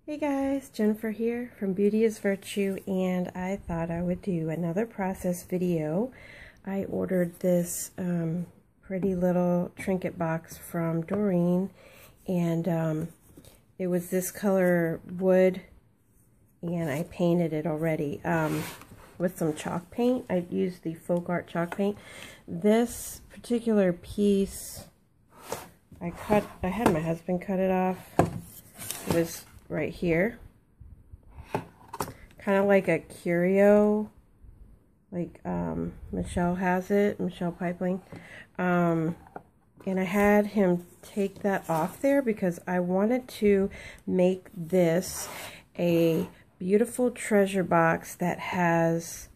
Hey guys, Jennifer here from Beauty is Virtue, and I thought I would do another process video. I ordered this pretty little trinket box from Doreen, and it was this color wood, and I painted it already with some chalk paint. I used the folk art chalk paint. This particular piece, I had my husband cut it off. It was right here, kind of like a curio, like Michelle has it, Michelle Pipeline, and I had him take that off there because I wanted to make this a beautiful treasure box that has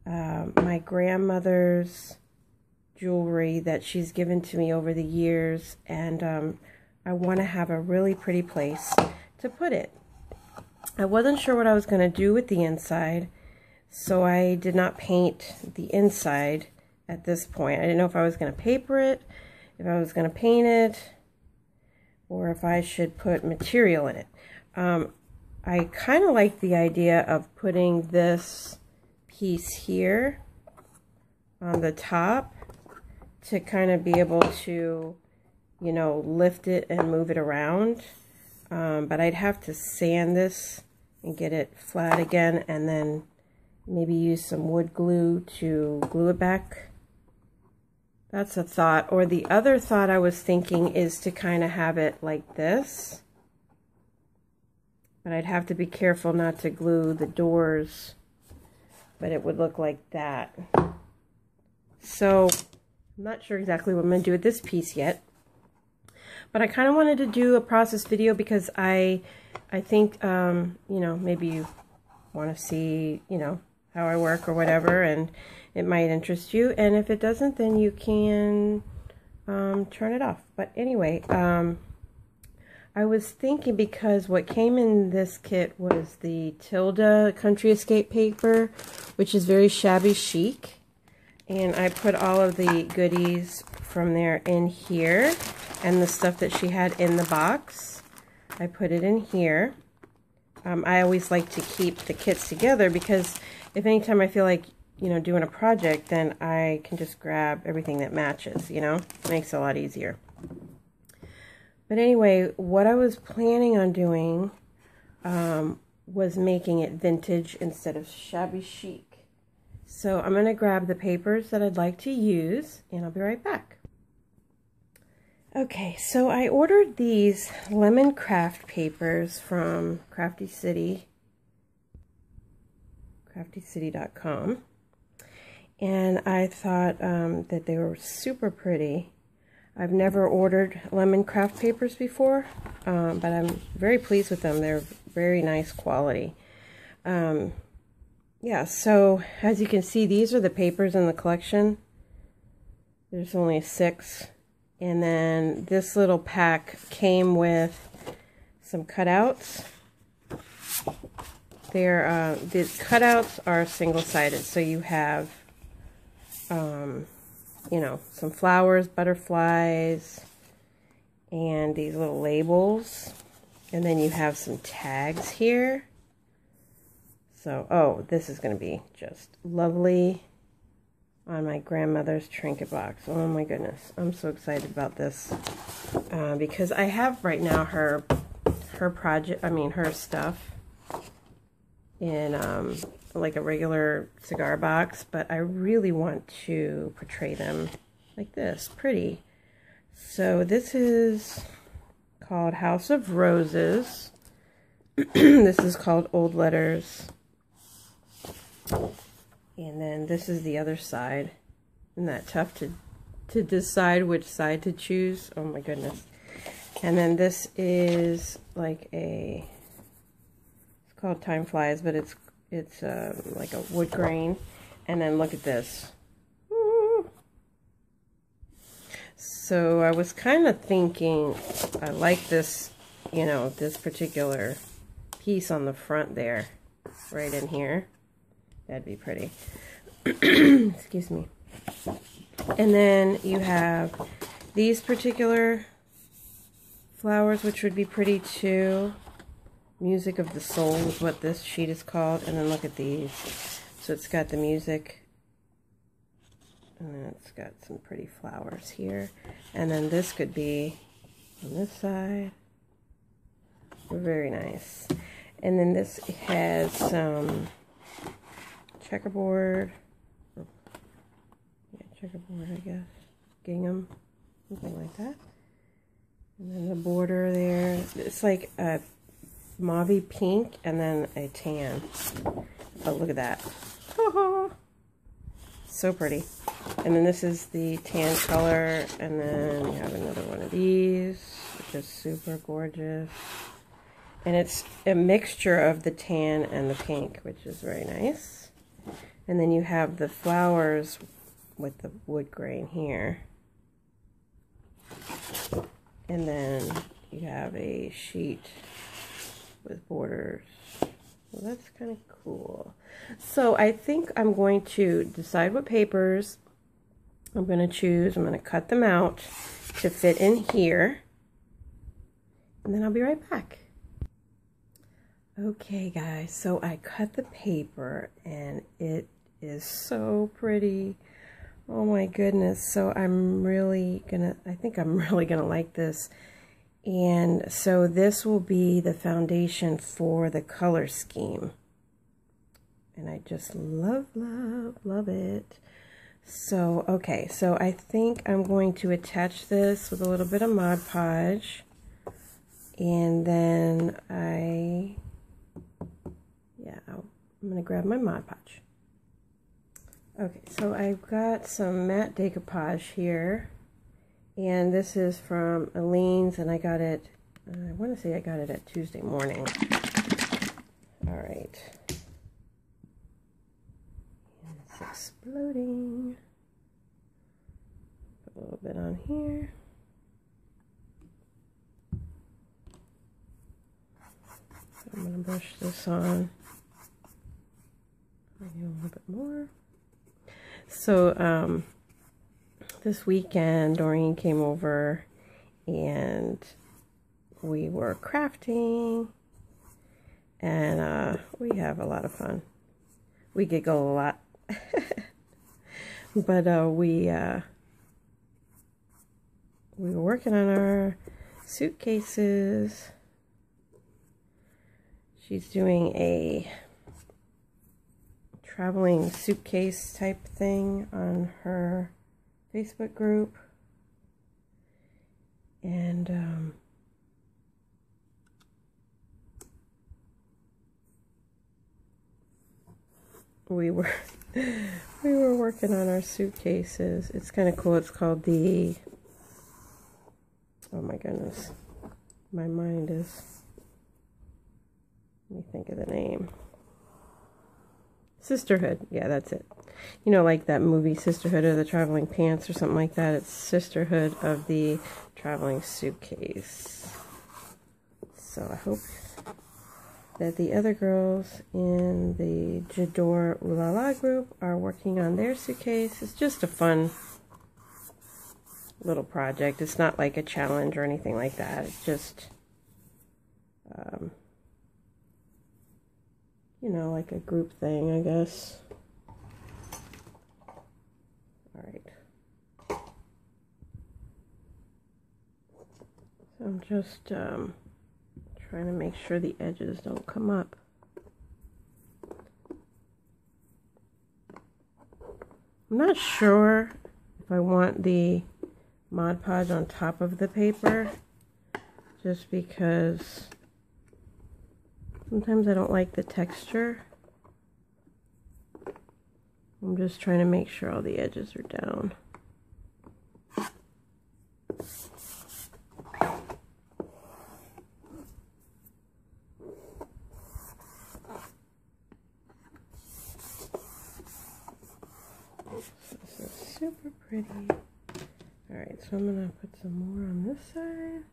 my grandmother's jewelry that she's given to me over the years, and I want to have a really pretty place to put it. I wasn't sure what I was going to do with the inside, so I did not paint the inside at this point. I didn't know if I was going to paper it, if I was going to paint it, or if I should put material in it. I kind of like the idea of putting this piece here on the top to kind of be able to, you know, lift it and move it around. But I'd have to sand this and get it flat again, and then maybe use some wood glue to glue it back. That's a thought. Or the other thought I was thinking is to kind of have it like this. But I'd have to be careful not to glue the doors, but it would look like that. So I'm not sure exactly what I'm going to do with this piece yet. But I kind of wanted to do a process video because I think, you know, maybe you want to see, you know, how I work or whatever, and it might interest you. And if it doesn't, then you can turn it off. But anyway, I was thinking, because what came in this kit was the Tilda Country Escape paper, which is very shabby chic. And I put all of the goodies from there in here, and the stuff that she had in the box, I put it in here. I always like to keep the kits together because if anytime I feel like, you know, doing a project, then I can just grab everything that matches, you know? It makes it a lot easier. But anyway, what I was planning on doing was making it vintage instead of shabby chic. So I'm going to grab the papers that I'd like to use, and I'll be right back. Okay, so I ordered these lemon craft papers from craftycity.com, and I thought that they were super pretty. I've never ordered lemon craft papers before, but I'm very pleased with them. They're very nice quality. Yeah, so as you can see, these are the papers in the collection. There's only 6. And then this little pack came with some cutouts. The cutouts are single-sided, so you have, you know, some flowers, butterflies, and these little labels. And then you have some tags here. So, oh, this is going to be just lovely on my grandmother's trinket box. Oh my goodness, I'm so excited about this because I have right now her stuff in like a regular cigar box, but I really want to portray them like this, pretty. So this is called House of Roses. This is called Old Letters. And then this is the other side. Isn't that tough to decide which side to choose? Oh my goodness. And then this is like it's called Time Flies, but it's like a wood grain. And then look at this. So I was kind of thinking, I like this, you know, this particular piece on the front there, right in here. That'd be pretty. Excuse me. And then you have these particular flowers, which would be pretty too. Music of the Soul is what this sheet is called. And then look at these. So it's got the music. And then it's got some pretty flowers here. And then this could be on this side. Very nice. And then this has some checkerboard. Yeah, checkerboard, I guess. Gingham. Something like that. And then the border there. It's like a mauve pink and then a tan. Oh, look at that. So pretty. And then this is the tan color, and then you have another one of these, which is super gorgeous. And it's a mixture of the tan and the pink, which is very nice. And then you have the flowers with the wood grain here. And then you have a sheet with borders. Well, that's kind of cool. So I think I'm going to decide what papers I'm going to choose. I'm going to cut them out to fit in here. And then I'll be right back. Okay, guys. So I cut the paper and it is so pretty. Oh my goodness. So I think I'm really going to like this. And so this will be the foundation for the color scheme. And I just love, love, love it. So, okay, so I think I'm going to attach this with a little bit of Mod Podge. And then I'm going to grab my Mod Podge. Okay, so I've got some matte decoupage here. And this is from Aleene's, and I got it, I want to say I got it at Tuesday morning. All right. And it's exploding. Put a little bit on here. So I'm going to brush this on. Maybe a little bit more. So, this weekend, Doreen came over and we were crafting, and we have a lot of fun. We giggle a lot. But we were working on our suitcases. She's doing a traveling suitcase type thing on her Facebook group, and we were working on our suitcases. It's kind of cool. It's called the, oh my goodness, my mind is, let me think of the name. Sisterhood. Yeah, that's it. You know, like that movie Sisterhood of the Traveling Pants or something like that. It's Sisterhood of the Traveling Suitcase. So I hope that the other girls in the J'adore Ooh La La group are working on their suitcase. It's just a fun little project. It's not like a challenge or anything like that. It's just you know, like a group thing, I guess. All right. So I'm just trying to make sure the edges don't come up. I'm not sure if I want the Mod Podge on top of the paper, just because sometimes I don't like the texture. I'm just trying to make sure all the edges are down. This is super pretty. Alright, so I'm going to put some more on this side.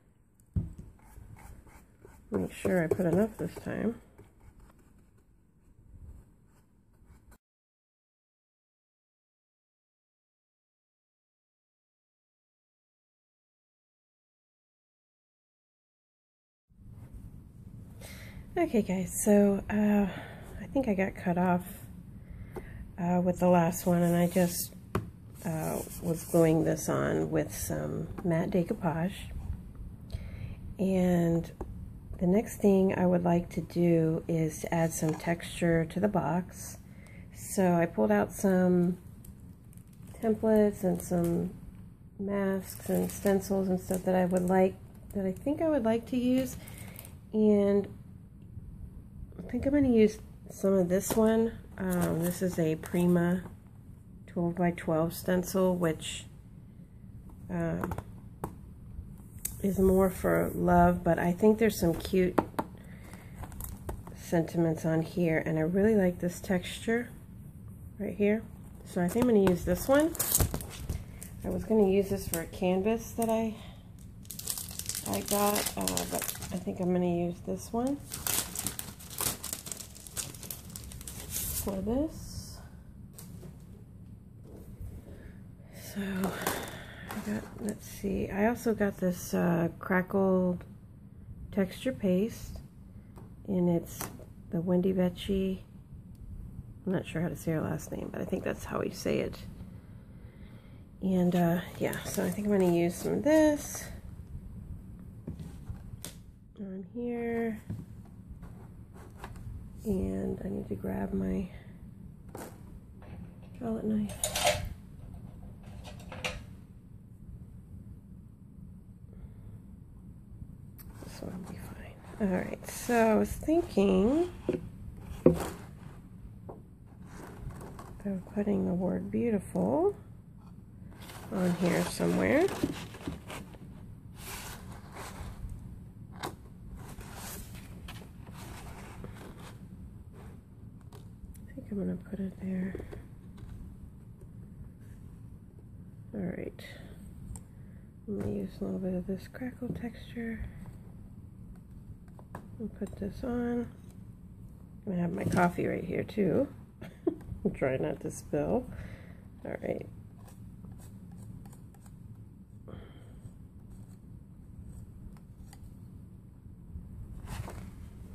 Make sure I put enough this time. Okay guys, so I think I got cut off with the last one, and I just was gluing this on with some matte decoupage. And the next thing I would like to do is to add some texture to the box. So I pulled out some templates and some masks and stencils and stuff that I think I would like to use, and I think I'm going to use some of this one. This is a Prima 12 by 12 stencil, which is more for love, but I think there's some cute sentiments on here, and I really like this texture right here. So I think I'm going to use this one. I was going to use this for a canvas that I got, but I think I'm going to use this one for this. So I got, let's see, I also got this crackled texture paste, and it's the Wendy Becci. I'm not sure how to say her last name, but I think that's how we say it. And yeah, so I think I'm going to use some of this on here. And I need to grab my palette knife. This one will be fine. Alright, so I was thinking of putting the word beautiful on here somewhere. I think I'm going to put it there. Alright. I'm going to use a little bit of this crackle texture and put this on. I'm going to have my coffee right here too. Try not to spill. Alright.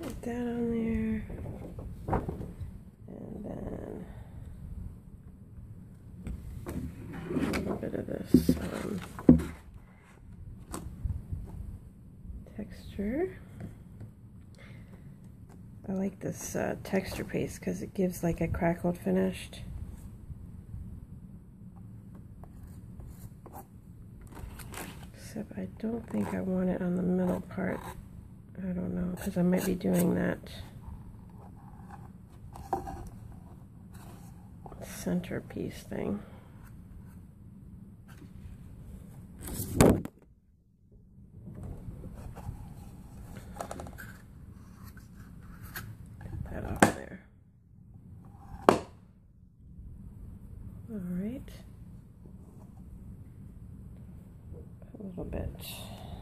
Put that on there. And then a little bit of this texture. I like this texture paste because it gives like a crackled finish. Except I don't think I want it on the middle part. I don't know, because I might be doing that centerpiece thing. Alright, a little bit,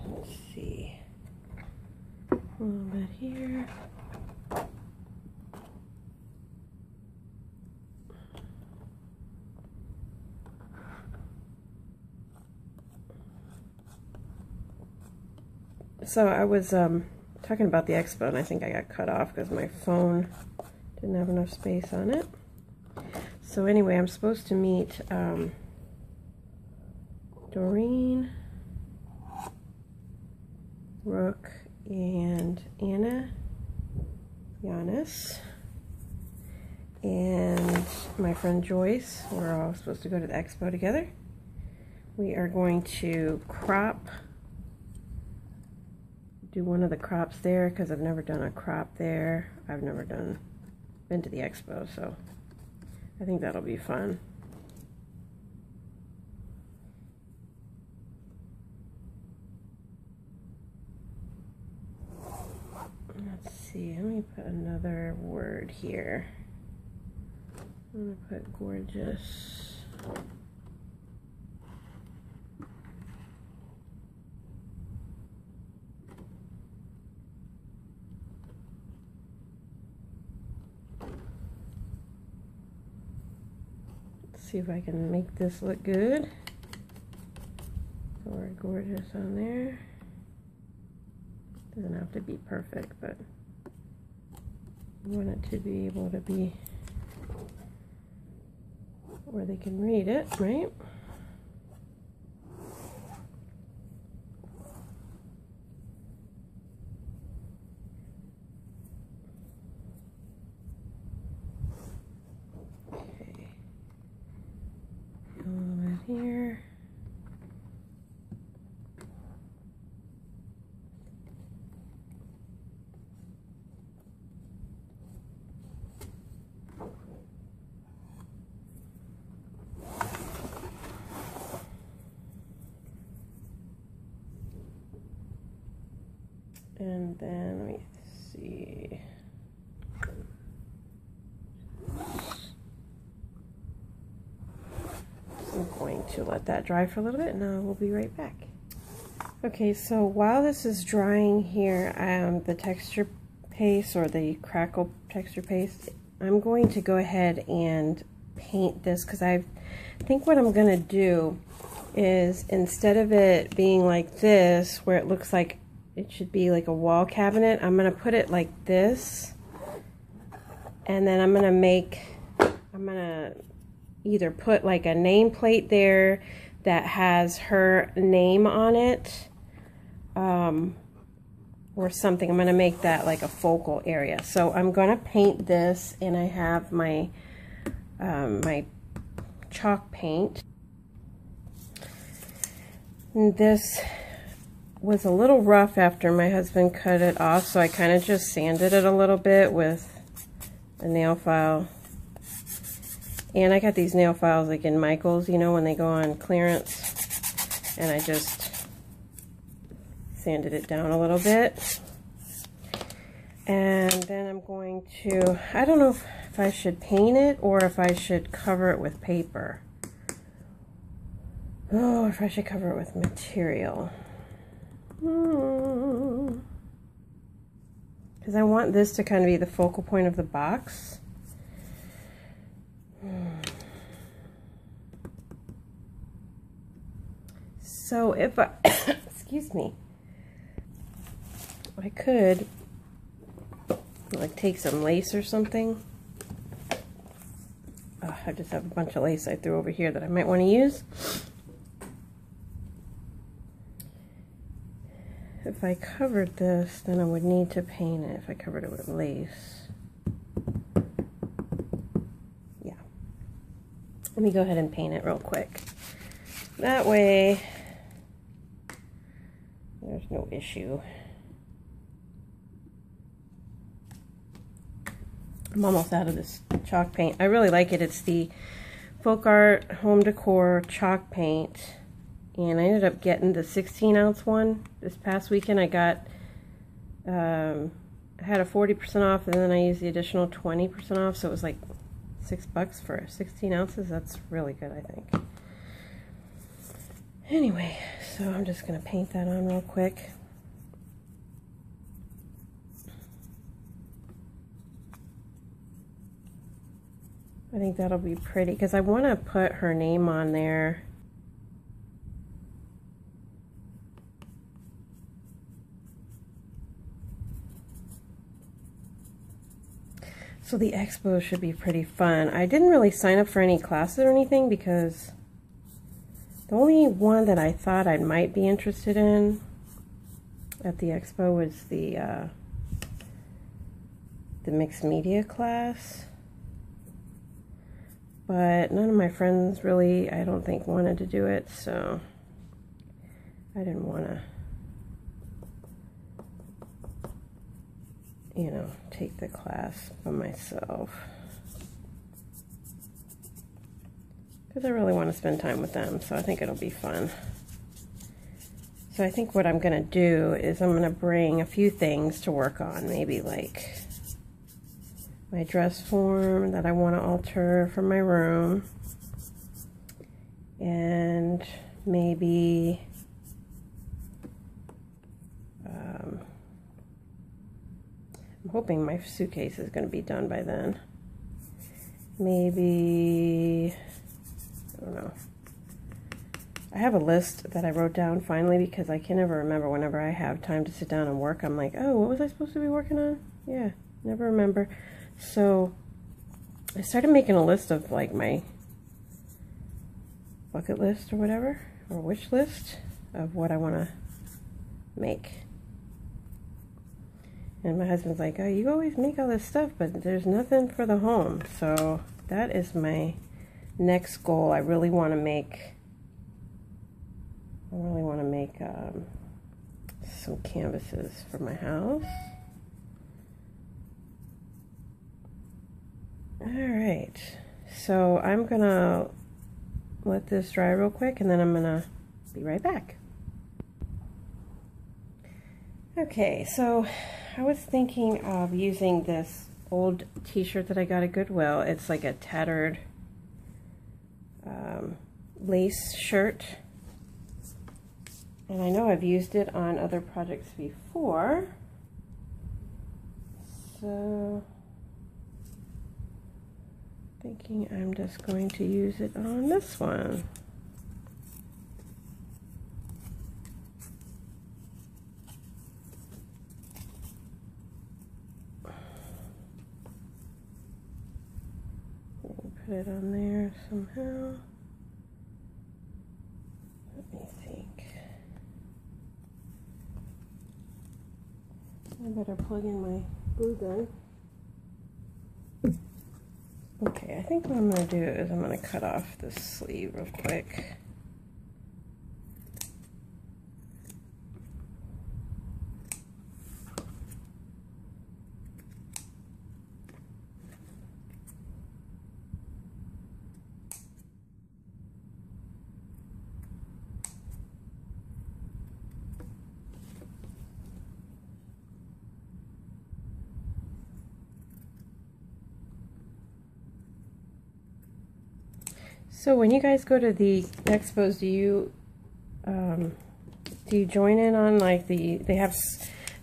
let's see, a little bit here. So I was talking about the expo, and I think I got cut off because my phone didn't have enough space on it. So anyway, I'm supposed to meet Doreen, Rook, and Anna, Giannis, and my friend Joyce. We're all supposed to go to the expo together. We are going to do one of the crops there, because I've never done a crop there. I've never been to the expo, so I think that'll be fun. Let's see, let me put another word here. I'm going to put gorgeous. See if I can make this look good. Or gorgeous on there. Doesn't have to be perfect, but I want it to be able to be where they can read it, right? Okay. A little bit here. And then let me see. I'm going to let that dry for a little bit and we'll be right back. Okay, so while this is drying here, the texture paste or the crackle texture paste, I'm going to go ahead and paint this because I think what I'm going to do is instead of it being like this where it looks like it should be like a wall cabinet, I'm going to put it like this, and then I'm going to either put like a nameplate there that has her name on it, or something. I'm going to make that like a focal area. So I'm going to paint this, and I have my my chalk paint. And this was a little rough after my husband cut it off, so I kind of just sanded it a little bit with a nail file. And I got these nail files like in Michael's, you know, when they go on clearance. And I just sanded it down a little bit. And then I'm going to, I don't know if I should paint it or if I should cover it with paper. Oh, if I should cover it with material. Because I want this to kind of be the focal point of the box. So if I, excuse me, I could like take some lace or something. Oh, I just have a bunch of lace I threw over here that I might want to use. If I covered this, then I would need to paint it if I covered it with lace. Yeah. Let me go ahead and paint it real quick. That way, there's no issue. I'm almost out of this chalk paint. I really like it. It's the Folk Art Home Decor chalk paint. And I ended up getting the 16-ounce one this past weekend. I got, I had a 40% off, and then I used the additional 20% off, so it was like $6 for 16 ounces. That's really good, I think. Anyway, so I'm just going to paint that on real quick. I think that'll be pretty, because I want to put her name on there. So the expo should be pretty fun. I didn't really sign up for any classes or anything because the only one that I thought I might be interested in at the expo was the mixed media class. But none of my friends really, I don't think, wanted to do it, so I didn't want to, you know, take the class by myself. Because I really want to spend time with them, so I think it'll be fun. So I think what I'm going to do is I'm going to bring a few things to work on, maybe like my dress form that I want to alter for my room, and maybe I'm hoping my suitcase is going to be done by then. Maybe, I don't know. I have a list that I wrote down finally because I can never remember whenever I have time to sit down and work. I'm like, oh, what was I supposed to be working on? Yeah, never remember. So I started making a list of like my bucket list or whatever, or wish list of what I want to make. And my husband's like, oh, you always make all this stuff, but there's nothing for the home. So that is my next goal. I really want to make some canvases for my house. Alright, so I'm gonna let this dry real quick and then I'm gonna be right back. Okay, so I was thinking of using this old t-shirt that I got at Goodwill. It's like a tattered lace shirt. And I know I've used it on other projects before. So, thinking I'm just going to use it on this one. Put it on there somehow. Let me think. I better plug in my glue gun. Okay, I think what I'm going to do is I'm going to cut off this sleeve real quick. So when you guys go to the expos, do you join in on like they have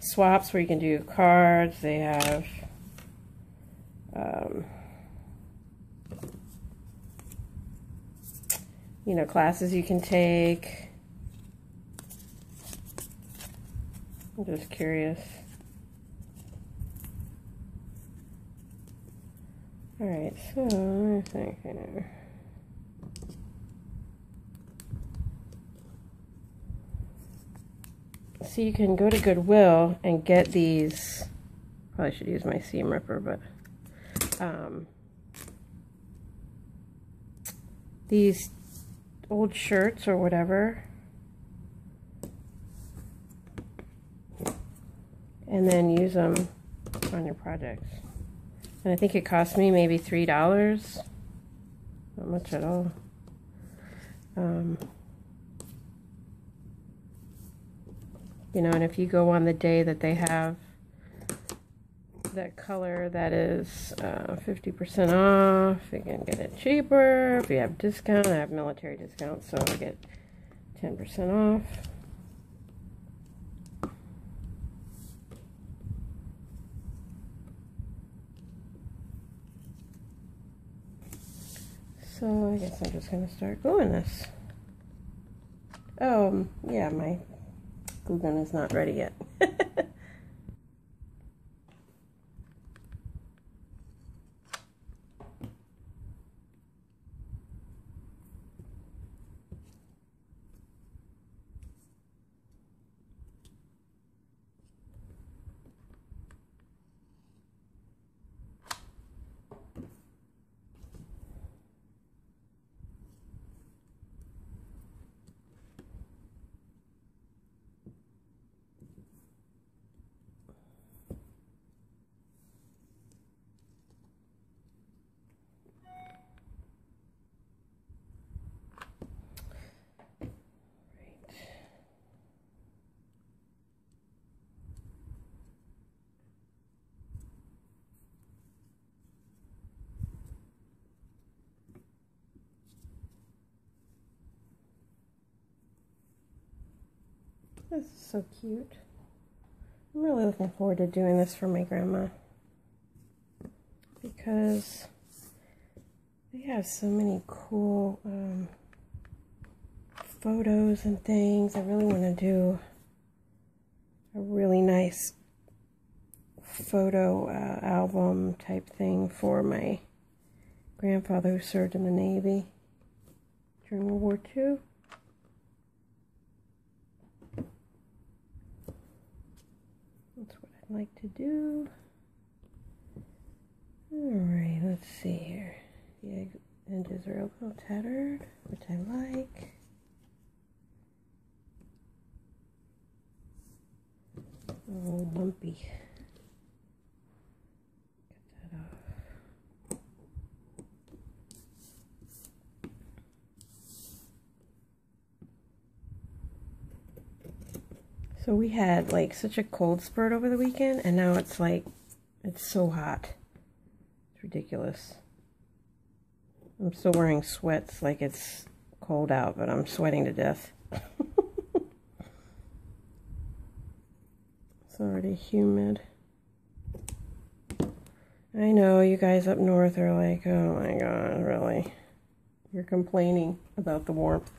swaps where you can do cards, they have you know, classes you can take. I'm just curious. Alright, so let me think here. So you can go to Goodwill and get these, probably should use my seam ripper, but these old shirts or whatever, and then use them on your projects. And I think it cost me maybe $3, not much at all. You know, and if you go on the day that they have that color that is 50% off, you can get it cheaper. If you have discount, I have military discount, so I get 10% off. So I guess I'm just going to start gluing this. Oh, yeah, my glue gun is not ready yet. This is so cute. I'm really looking forward to doing this for my grandma because they have so many cool photos and things. I really want to do a really nice photo album type thing for my grandfather who served in the Navy during World War II. That's what I'd like to do. Alright, let's see here. The edges are a little tattered, which I like. A little lumpy. Get that off. So we had like such a cold spurt over the weekend, and now it's like, it's so hot. It's ridiculous. I'm still wearing sweats like it's cold out, but I'm sweating to death. It's already humid. I know you guys up north are like, oh my god, really? You're complaining about the warmth.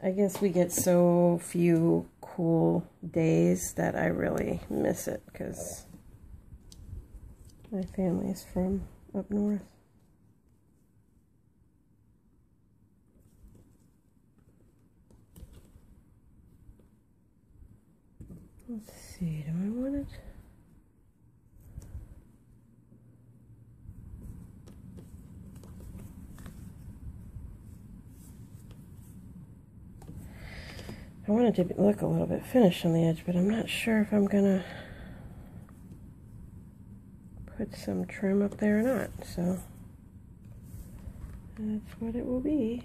I guess we get so few cool days that I really miss it because my family is from up north. Let's see, do I want it? I want it to look a little bit finished on the edge, but I'm not sure if I'm gonna put some trim up there or not, so that's what it will be.